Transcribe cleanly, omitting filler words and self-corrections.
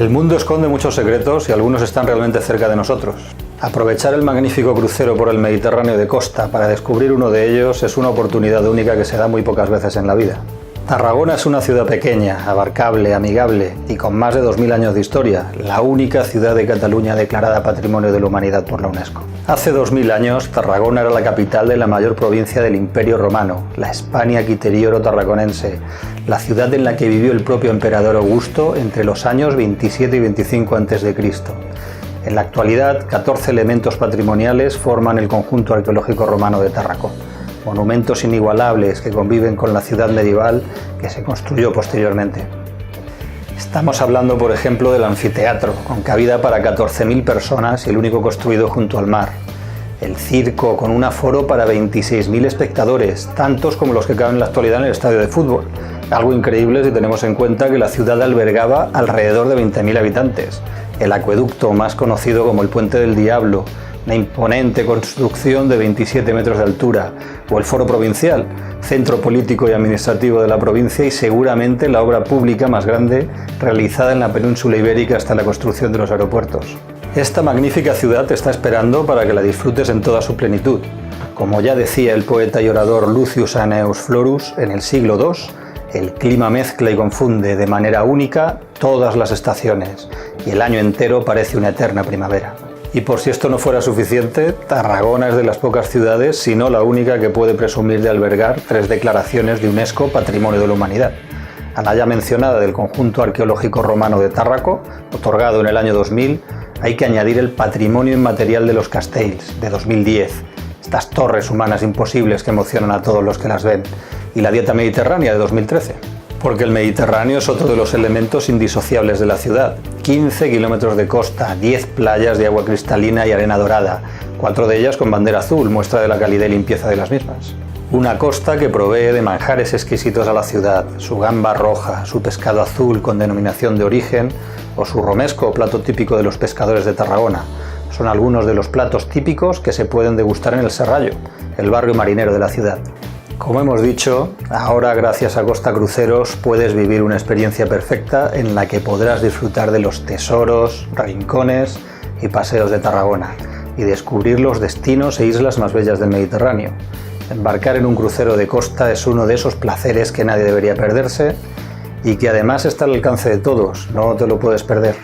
El mundo esconde muchos secretos y algunos están realmente cerca de nosotros. Aprovechar el magnífico crucero por el Mediterráneo de costa para descubrir uno de ellos es una oportunidad única que se da muy pocas veces en la vida. Tarragona es una ciudad pequeña, abarcable, amigable y con más de 2000 años de historia, la única ciudad de Cataluña declarada Patrimonio de la Humanidad por la UNESCO. Hace 2000 años, Tarragona era la capital de la mayor provincia del Imperio Romano, la Hispania Quiterioro Tarraconense, la ciudad en la que vivió el propio emperador Augusto entre los años 27 y 25 a.C. En la actualidad, 14 elementos patrimoniales forman el conjunto arqueológico romano de Tárraco. Monumentos inigualables que conviven con la ciudad medieval que se construyó posteriormente. Estamos hablando, por ejemplo, del anfiteatro, con cabida para 14.000 personas y el único construido junto al mar. El circo, con un aforo para 26.000 espectadores, tantos como los que caben en la actualidad en el estadio de fútbol. Algo increíble si tenemos en cuenta que la ciudad albergaba alrededor de 20.000 habitantes. El acueducto, más conocido como el Puente del Diablo, una imponente construcción de 27 metros de altura, o el Foro Provincial, centro político y administrativo de la provincia y seguramente la obra pública más grande realizada en la península ibérica hasta la construcción de los aeropuertos. Esta magnífica ciudad te está esperando para que la disfrutes en toda su plenitud. Como ya decía el poeta y orador Lucius Annaeus Florus en el siglo II, el clima mezcla y confunde de manera única todas las estaciones y el año entero parece una eterna primavera. Y por si esto no fuera suficiente, Tarragona es de las pocas ciudades, si no la única, que puede presumir de albergar 3 declaraciones de UNESCO Patrimonio de la Humanidad. A la ya mencionada del conjunto arqueológico romano de Tárraco, otorgado en el año 2000, hay que añadir el Patrimonio Inmaterial de los Castells, de 2010, estas torres humanas imposibles que emocionan a todos los que las ven, y la Dieta Mediterránea de 2013. Porque el Mediterráneo es otro de los elementos indisociables de la ciudad. 15 kilómetros de costa, 10 playas de agua cristalina y arena dorada, 4 de ellas con bandera azul, muestra de la calidad y limpieza de las mismas. Una costa que provee de manjares exquisitos a la ciudad, su gamba roja, su pescado azul con denominación de origen o su romesco, plato típico de los pescadores de Tarragona. Son algunos de los platos típicos que se pueden degustar en el Serrallo, el barrio marinero de la ciudad. Como hemos dicho, ahora gracias a Costa Cruceros puedes vivir una experiencia perfecta en la que podrás disfrutar de los tesoros, rincones y paseos de Tarragona y descubrir los destinos e islas más bellas del Mediterráneo. Embarcar en un crucero de costa es uno de esos placeres que nadie debería perderse y que además está al alcance de todos, no te lo puedes perder.